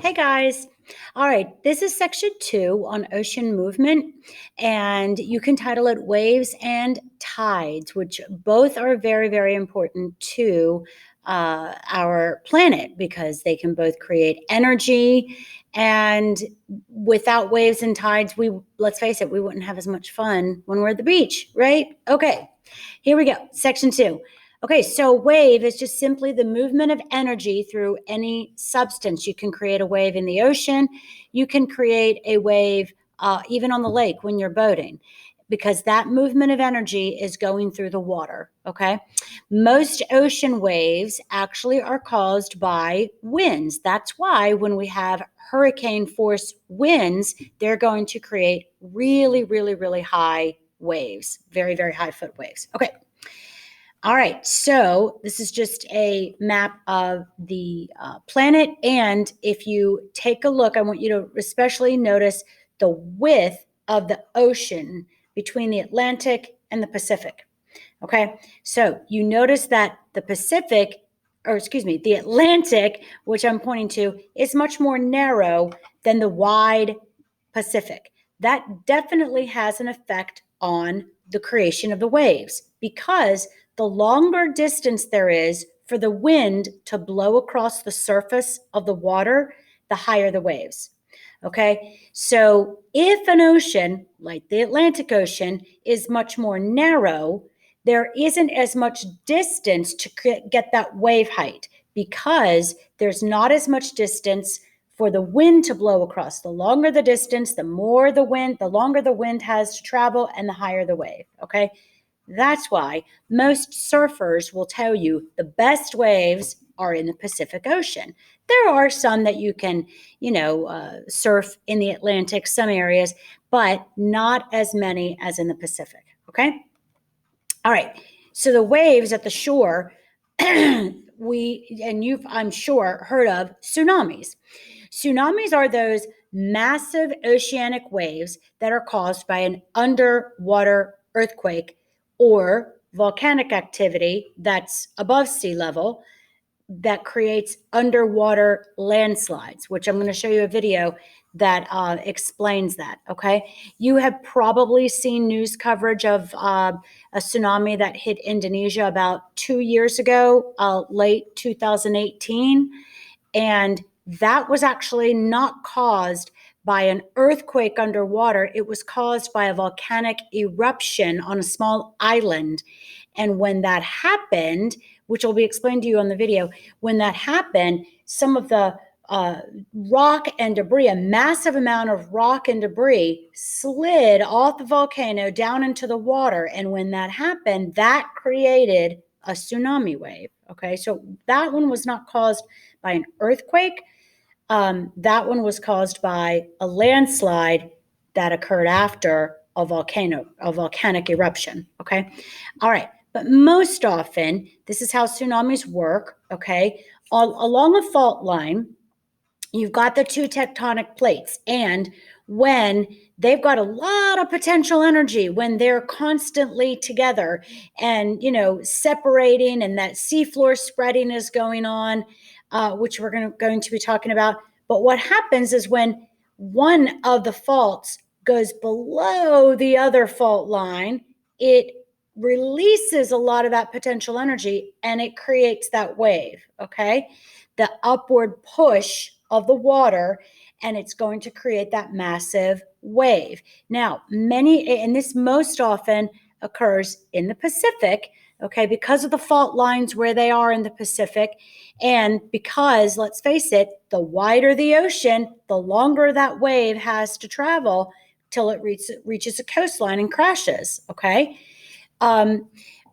Hey guys. All right, this is section 2 on ocean movement, and you can title it Waves and Tides, which both are very, very important to our planet because they can both create energy. And without waves and tides, let's face it, we wouldn't have as much fun when we're at the beach, right? Okay, here we go. Section 2. Okay, so wave is just simply the movement of energy through any substance. You can create a wave in the ocean. You can create a wave even on the lake when you're boating, because that movement of energy is going through the water. Okay, most ocean waves actually are caused by winds. That's why when we have hurricane force winds, they're going to create really, really, really high waves, very, very high foot waves. Okay. All right, so this is just a map of the planet. And if you take a look, I want you to especially notice the width of the ocean between the Atlantic and the Pacific. Okay, so you notice that the the Atlantic, which I'm pointing to, is much more narrow than the wide Pacific. That definitely has an effect on the creation of the waves because the longer distance there is for the wind to blow across the surface of the water, the higher the waves. Okay, so if an ocean like the Atlantic Ocean is much more narrow, there isn't as much distance to get that wave height because there's not as much distance for the wind to blow across. The longer the distance, the more the wind, the longer the wind has to travel, and the higher the wave. Okay, that's why most surfers will tell you the best waves are in the Pacific Ocean. There are some that you can, surf in the Atlantic, some areas, but not as many as in the Pacific. Okay. All right. So the waves at the shore, you've, I'm sure, heard of tsunamis. Tsunamis are those massive oceanic waves that are caused by an underwater earthquake or volcanic activity that's above sea level that creates underwater landslides, which I'm going to show you a video that explains that. Okay. You have probably seen news coverage of a tsunami that hit Indonesia about 2 years ago, late 2018. And that was actually not caused by an earthquake underwater. It was caused by a volcanic eruption on a small island. And when that happened, which will be explained to you on the video, when that happened, some of the rock and debris, a massive amount of rock and debris, slid off the volcano down into the water. And when that happened, that created a tsunami wave. Okay, so that one was not caused by an earthquake. That one was caused by a landslide that occurred after a volcanic eruption. Okay, all right. But most often, this is how tsunamis work. Okay, along a fault line, you've got the two tectonic plates, and when they've got a lot of potential energy, when they're constantly together and separating, and that seafloor spreading is going on, which we're going to be talking about. But what happens is when one of the faults goes below the other fault line, it releases a lot of that potential energy and it creates that wave. Okay, the upward push of the water, and it's going to create that massive wave. Now, and this most often occurs in the Pacific, okay, because of the fault lines where they are in the Pacific. And because, let's face it, the wider the ocean, the longer that wave has to travel till it reaches a coastline and crashes, okay?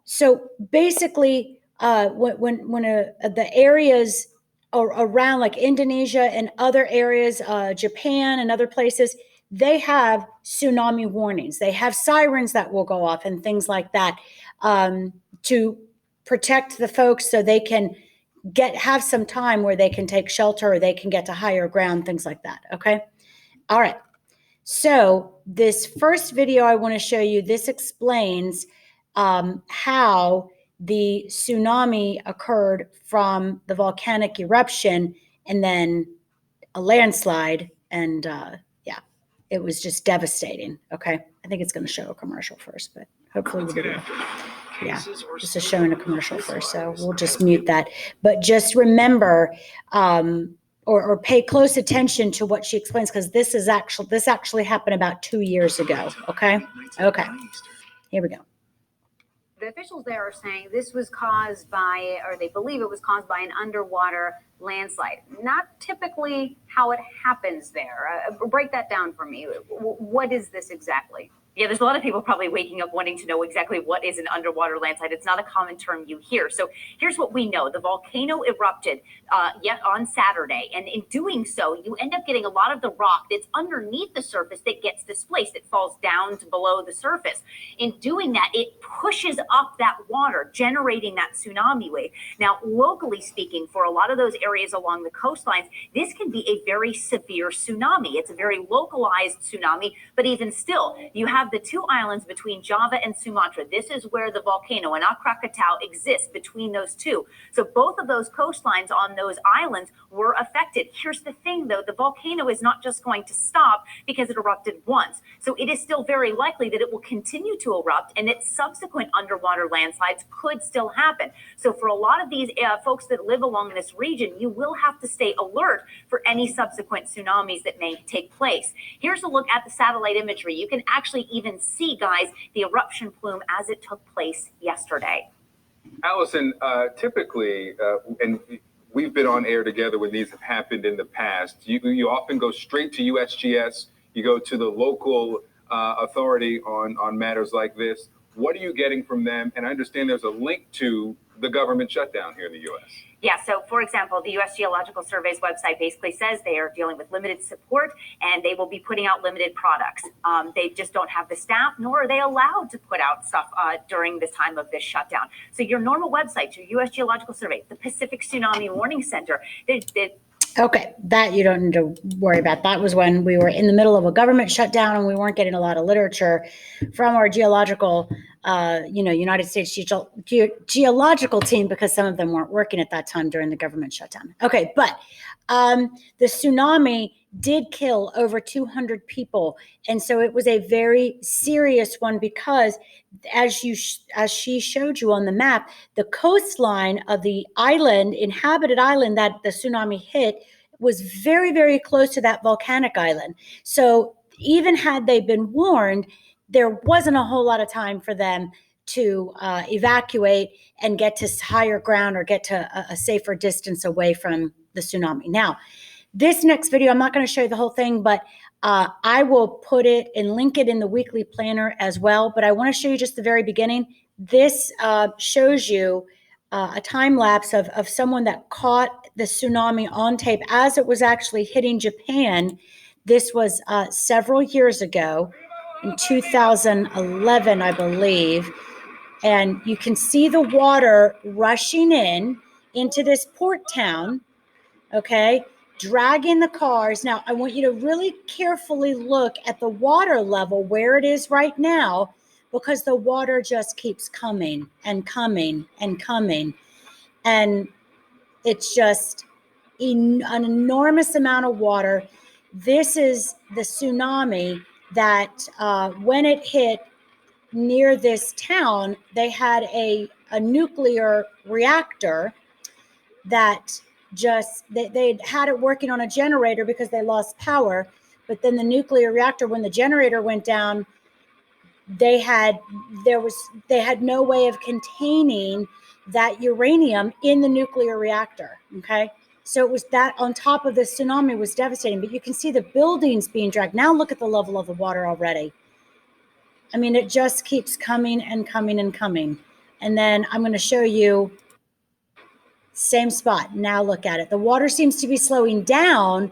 So basically, when the areas around like Indonesia and other areas, Japan and other places, they have tsunami warnings. They have sirens that will go off and things like that, to protect the folks so they can have some time where they can take shelter or they can get to higher ground, things like that. Okay. All right. So this first video I want to show you, this explains how the tsunami occurred from the volcanic eruption and then a landslide, and yeah, it was just devastating. Okay, I think it's going to show a commercial first, but hopefully we'll do it. Yeah, this is showing a commercial first, so we'll just mute that. But just remember, or pay close attention to what she explains, because this actually happened about 2 years ago. Okay, here we go. The officials there are saying this was caused by, or they believe it was caused by, an underwater landslide. Not typically how it happens there. Break that down for me. What is this exactly? Yeah, there's a lot of people probably waking up wanting to know exactly what is an underwater landslide. It's not a common term you hear. So here's what we know. The volcano erupted yet on Saturday. And in doing so, you end up getting a lot of the rock that's underneath the surface that gets displaced. It falls down to below the surface. In doing that, it pushes up that water, generating that tsunami wave. Now, locally speaking, for a lot of those areas along the coastlines, this can be a very severe tsunami. It's a very localized tsunami, but even still, you have the two islands between Java and Sumatra. This is where the volcano, Anak Krakatau, exists between those two. So both of those coastlines on those islands were affected. Here's the thing, though. The volcano is not just going to stop because it erupted once. So it is still very likely that it will continue to erupt and that subsequent underwater landslides could still happen. So for a lot of these folks that live along this region, you will have to stay alert for any subsequent tsunamis that may take place. Here's a look at the satellite imagery. You can actually even see, guys, the eruption plume as it took place yesterday. Allison, typically, and we've been on air together when these have happened in the past, you often go straight to USGS, you go to the local authority on matters like this. What are you getting from them? And I understand there's a link to the government shutdown here in the U.S. Yeah, so for example, the U.S. Geological Survey's website basically says they are dealing with limited support and they will be putting out limited products. They just don't have the staff, nor are they allowed to put out stuff during this time of this shutdown. So your normal website, your U.S. Geological Survey, the Pacific Tsunami Warning Center, Okay, that you don't need to worry about. That was when we were in the middle of a government shutdown and we weren't getting a lot of literature from our geological, United States geological team, because some of them weren't working at that time during the government shutdown. Okay, but the tsunami did kill over 200 people. And so it was a very serious one because as she showed you on the map, the coastline of the inhabited island that the tsunami hit was very, very close to that volcanic island. So even had they been warned, there wasn't a whole lot of time for them to evacuate and get to higher ground or get to a safer distance away from the tsunami. Now, this next video, I'm not going to show you the whole thing, but I will put it and link it in the weekly planner as well. But I want to show you just the very beginning. This shows you a time lapse of someone that caught the tsunami on tape as it was actually hitting Japan. This was several years ago in 2011, I believe. And you can see the water rushing into this port town, okay, dragging the cars. Now, I want you to really carefully look at the water level where it is right now, because the water just keeps coming and coming and coming. And it's just an enormous amount of water. This is the tsunami that when it hit near this town, they had a nuclear reactor that they had it working on a generator because they lost power. But then the nuclear reactor, when the generator went down, they had no way of containing that uranium in the nuclear reactor. Okay. So it was that on top of the tsunami was devastating, but you can see the buildings being dragged. Now look at the level of the water already. I mean, it just keeps coming and coming and coming. And then I'm going to show you same spot. Now look at it. The water seems to be slowing down,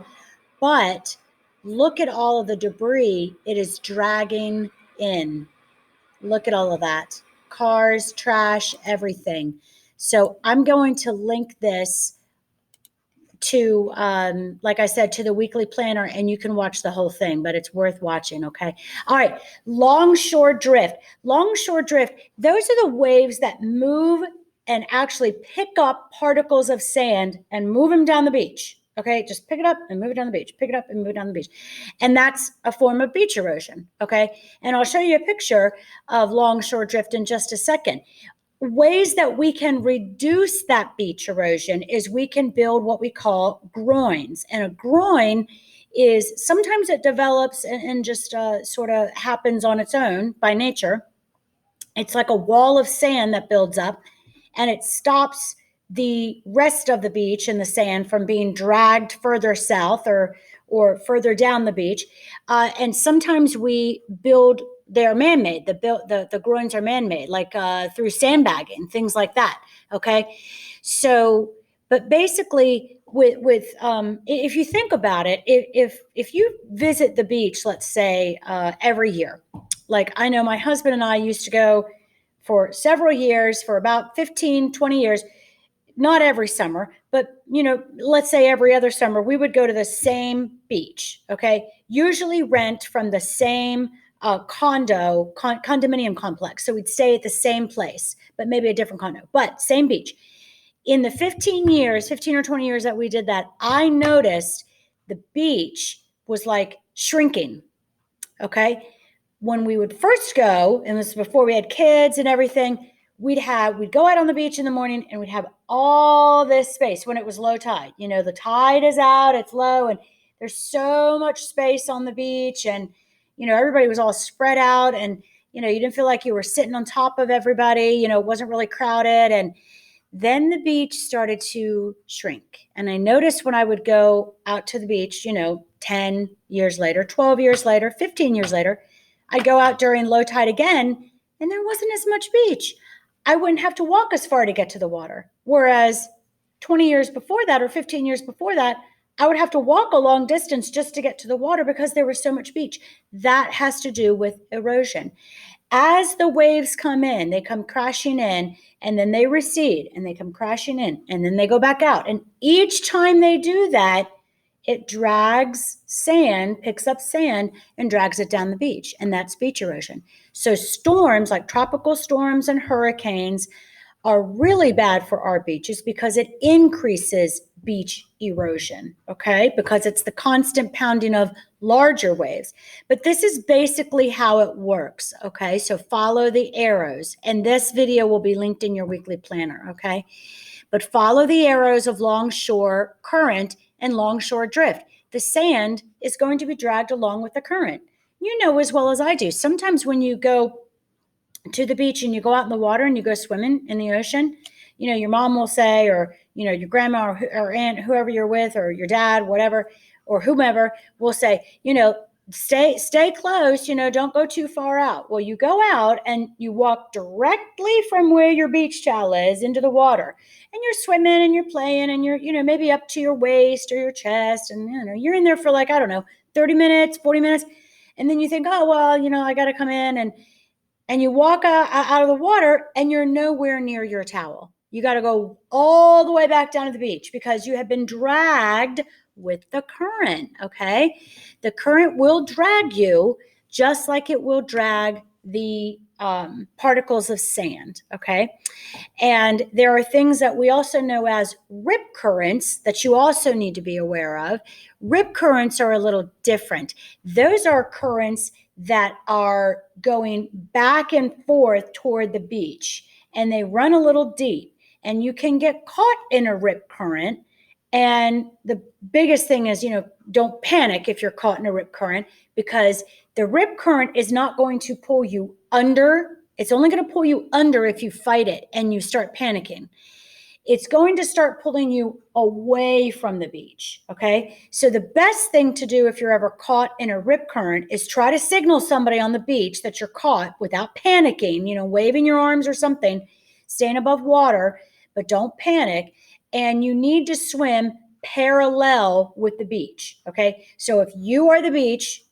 but look at all of the debris it is dragging in. Look at all of that. Cars, trash, everything. So I'm going to link this to, like I said, to the weekly planner, and you can watch the whole thing, but it's worth watching, okay? All right, longshore drift. Longshore drift, those are the waves that move and actually pick up particles of sand and move them down the beach, Okay, just pick it up and move it down the beach. Pick it up and move it down the beach. And that's a form of beach erosion. Okay, and I'll show you a picture of longshore drift in just a second. Ways that we can reduce that beach erosion is we can build what we call groins. And a groin is sometimes it develops and just sort of happens on its own by nature. It's like a wall of sand that builds up and it stops the rest of the beach and the sand from being dragged further south or further down the beach. And sometimes we build, they're man-made. The groins are man-made, like through sandbagging, things like that. Okay, so but basically, with if you think about it, if you visit the beach, let's say every year, like I know my husband and I used to go for several years, for about 15, 20 years, not every summer, but let's say every other summer, we would go to the same beach. Okay, usually rent from the same condominium complex. So we'd stay at the same place, but maybe a different condo, but same beach. In the 15 or 20 years that we did that, I noticed the beach was like shrinking. Okay, when we would first go, and this was before we had kids and everything, we'd go out on the beach in the morning and we'd have all this space when it was low tide. The tide is out, it's low, and there's so much space on the beach, and everybody was all spread out, and you didn't feel like you were sitting on top of everybody. It wasn't really crowded. And then the beach started to shrink. And I noticed when I would go out to the beach, 10 years later, 12 years later, 15 years later, I'd go out during low tide again, and there wasn't as much beach. I wouldn't have to walk as far to get to the water. Whereas 20 years before that or 15 years before that, I would have to walk a long distance just to get to the water because there was so much beach. That has to do with erosion. As the waves come in, they come crashing in, and then they recede, and they come crashing in, and then they go back out. And each time they do that, it drags sand, picks up sand, and drags it down the beach. And that's beach erosion. So storms, like tropical storms and hurricanes, are really bad for our beaches because it increases beach erosion, okay? Because it's the constant pounding of larger waves. But this is basically how it works, okay? So follow the arrows. And this video will be linked in your weekly planner, okay? But follow the arrows of longshore current and longshore drift. The sand is going to be dragged along with the current. You know as well as I do, sometimes when you go to the beach and you go out in the water and you go swimming in the ocean, your mom will say, or, your grandma or aunt, whoever you're with, or your dad, whatever, or whomever will say, stay close, don't go too far out. Well, you go out and you walk directly from where your beach towel is into the water, and you're swimming and you're playing and you're, maybe up to your waist or your chest. And, you're in there for 30 minutes, 40 minutes. And then you think, oh, well, I got to come in and you walk out of the water and you're nowhere near your towel. You got to go all the way back down to the beach because you have been dragged with the current, okay? The current will drag you just like it will drag the particles of sand, okay? And there are things that we also know as rip currents that you also need to be aware of. Rip currents are a little different. Those are currents that are going back and forth toward the beach, and they run a little deep, and you can get caught in a rip current. And the biggest thing is, don't panic if you're caught in a rip current, because the rip current is not going to pull you under. It's only going to pull you under if you fight it and you start panicking. It's going to start pulling you away from the beach, okay? So the best thing to do if you're ever caught in a rip current is try to signal somebody on the beach that you're caught without panicking, waving your arms or something, staying above water, but don't panic. And you need to swim parallel with the beach, okay? So if you are the beach,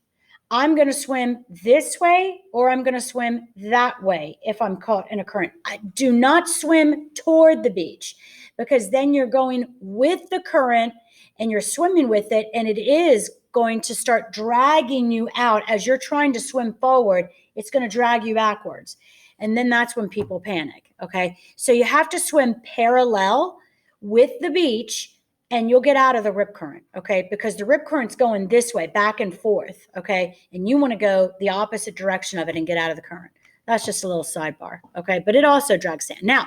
I'm going to swim this way or I'm going to swim that way if I'm caught in a current. I do not swim toward the beach, because then you're going with the current and you're swimming with it, and it is going to start dragging you out as you're trying to swim forward. It's going to drag you backwards. And then that's when people panic, okay? So you have to swim parallel with the beach and you'll get out of the rip current, okay? Because the rip current's going this way, back and forth, okay? And you want to go the opposite direction of it and get out of the current. That's just a little sidebar, okay? But it also drags sand. Now,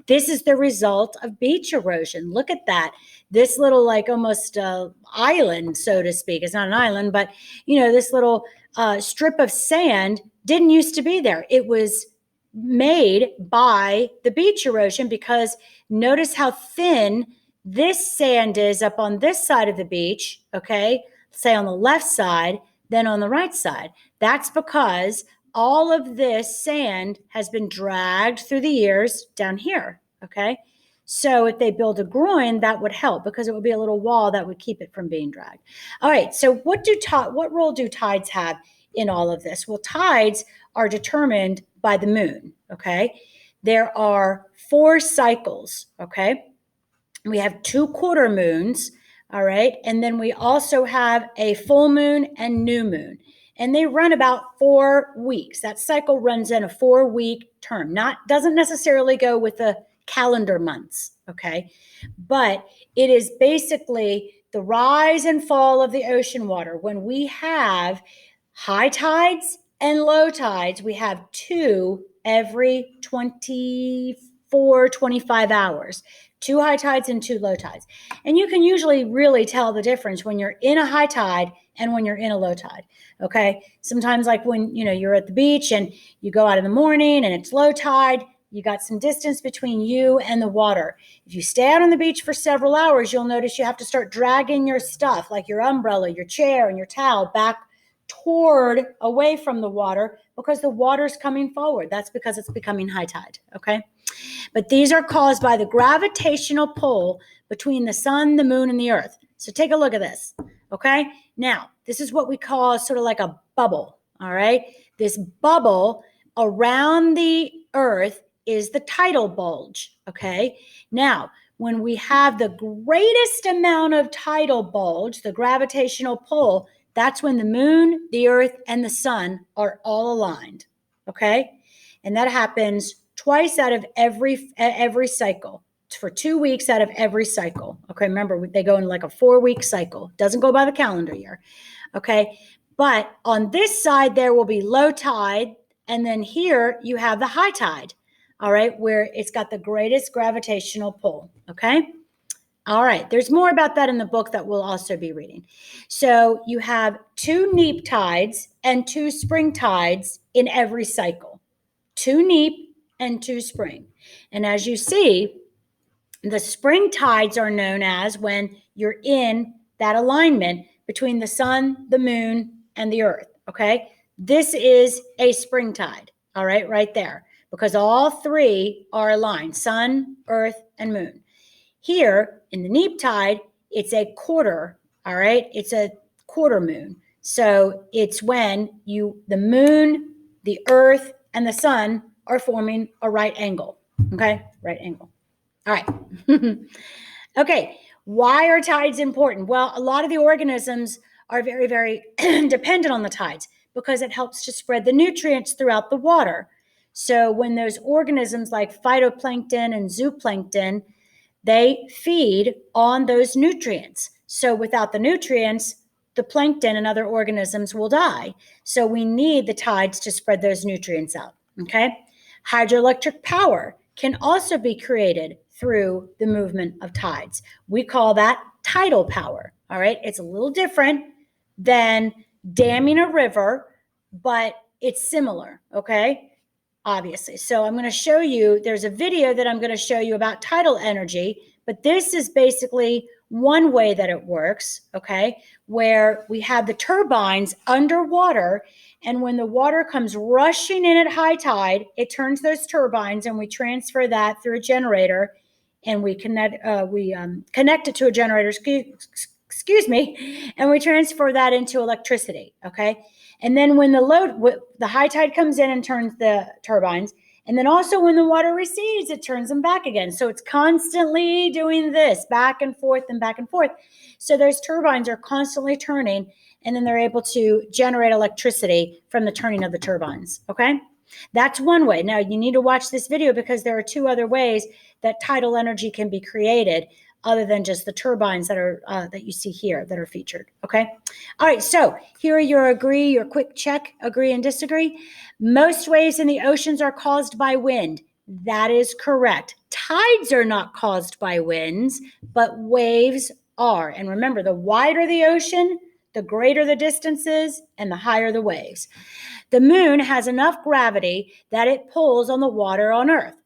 this is the result of beach erosion. Look at that. This little, like, almost island, so to speak. It's not an island, but, you know, this little strip of sand didn't used to be there. It was made by the beach erosion, because notice how thin this sand is up on this side of the beach, okay? Say on the left side, then on the right side. That's because all of this sand has been dragged through the years down here, okay? So if they build a groin, that would help, because it would be a little wall that would keep it from being dragged. All right, so what role do tides have in all of this? Well, tides are determined by the moon, okay? There are 4 cycles, okay? We have 2 quarter moons, all right? And then we also have a full moon and new moon. And they run about 4 weeks. That cycle runs in a 4-week term. Doesn't necessarily go with the calendar months, okay? But it is basically the rise and fall of the ocean water. When we have high tides and low tides, we have 2 every 24, 25 hours. 2 high tides and 2 low tides. And you can usually really tell the difference when you're in a high tide and when you're in a low tide, okay? Sometimes, like when, you know, you're at the beach and you go out in the morning and it's low tide, you got some distance between you and the water. If you stay out on the beach for several hours, you'll notice you have to start dragging your stuff, like your umbrella, your chair, and your towel, back away from the water, because the water's coming forward. That's because it's becoming high tide, okay? But these are caused by the gravitational pull between the sun, the moon, and the earth. So take a look at this, okay? Now, this is what we call sort of like a bubble, all right? This bubble around the earth is the tidal bulge, okay? Now, when we have the greatest amount of tidal bulge, the gravitational pull, that's when the moon, the earth, and the sun are all aligned, okay? And that happens twice out of every cycle, for 2 weeks out of every cycle. Okay, remember, they go in like a 4-week cycle. Doesn't go by the calendar year. Okay, but on this side, there will be low tide, and then here you have the high tide, all right, where it's got the greatest gravitational pull, okay? All right, there's more about that in the book that we'll also be reading. So you have 2 neap tides and 2 spring tides in every cycle. 2 neap and 2 spring. And as you see, the spring tides are known as when you're in that alignment between the sun, the moon, and the earth, okay? This is a spring tide, all right there, because all 3 are aligned, sun, earth, and moon. Here in the neap tide, it's a quarter, all right? It's a quarter moon. So it's when the moon, the earth, and the sun are forming a right angle, okay? Right angle. All right. Okay, why are tides important? Well, a lot of the organisms are very, very dependent on the tides because it helps to spread the nutrients throughout the water. So when those organisms like phytoplankton and zooplankton, they feed on those nutrients. So without the nutrients, the plankton and other organisms will die. So we need the tides to spread those nutrients out, okay? Hydroelectric power can also be created through the movement of tides. We call that tidal power, all right? It's a little different than damming a river, but it's similar, okay? Obviously. So I'm going to show you, there's a video that I'm going to show you about tidal energy, but this is basically one way that it works, okay, where we have the turbines underwater, and when the water comes rushing in at high tide, it turns those turbines, and we transfer that through a generator, and we connect it to a generator, excuse me, and we transfer that into electricity, okay? And then when the high tide comes in and turns the turbines, and then also when the water recedes, it turns them back again. So it's constantly doing this back and forth and back and forth. So those turbines are constantly turning, and then they're able to generate electricity from the turning of the turbines, okay? That's one way. Now, you need to watch this video because there are 2 other ways that tidal energy can be created. other than just the turbines that are that you see here that are featured. Okay. All right. So here are your quick check, agree and disagree. Most waves in the oceans are caused by wind. That is correct. Tides are not caused by winds, but waves are. And remember, the wider the ocean, the greater the distances and the higher the waves. The moon has enough gravity that it pulls on the water on Earth.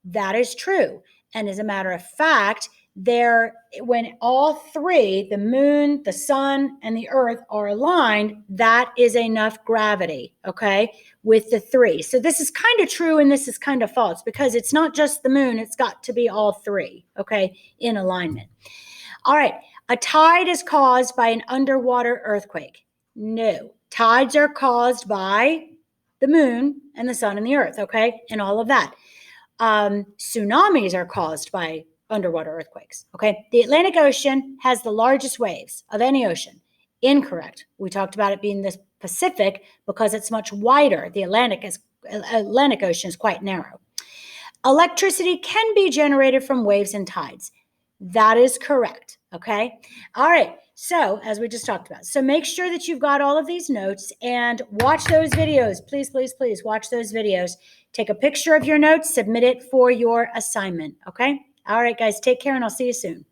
That is true. And as a matter of fact, when all three, the moon, the sun, and the earth are aligned, that is enough gravity, okay, with the three. So this is kind of true and this is kind of false because it's not just the moon, it's got to be all three, okay, in alignment. All right, a tide is caused by an underwater earthquake. No, tides are caused by the moon and the sun and the earth, okay, and all of that. Tsunamis are caused by underwater earthquakes. Okay. The Atlantic Ocean has the largest waves of any ocean. Incorrect. We talked about it being the Pacific because it's much wider. The Atlantic Ocean is quite narrow. Electricity can be generated from waves and tides. That is correct. Okay. All right. So as we just talked about, so make sure that you've got all of these notes and watch those videos. Please, please, please watch those videos. Take a picture of your notes, submit it for your assignment. Okay. All right, guys, take care and I'll see you soon.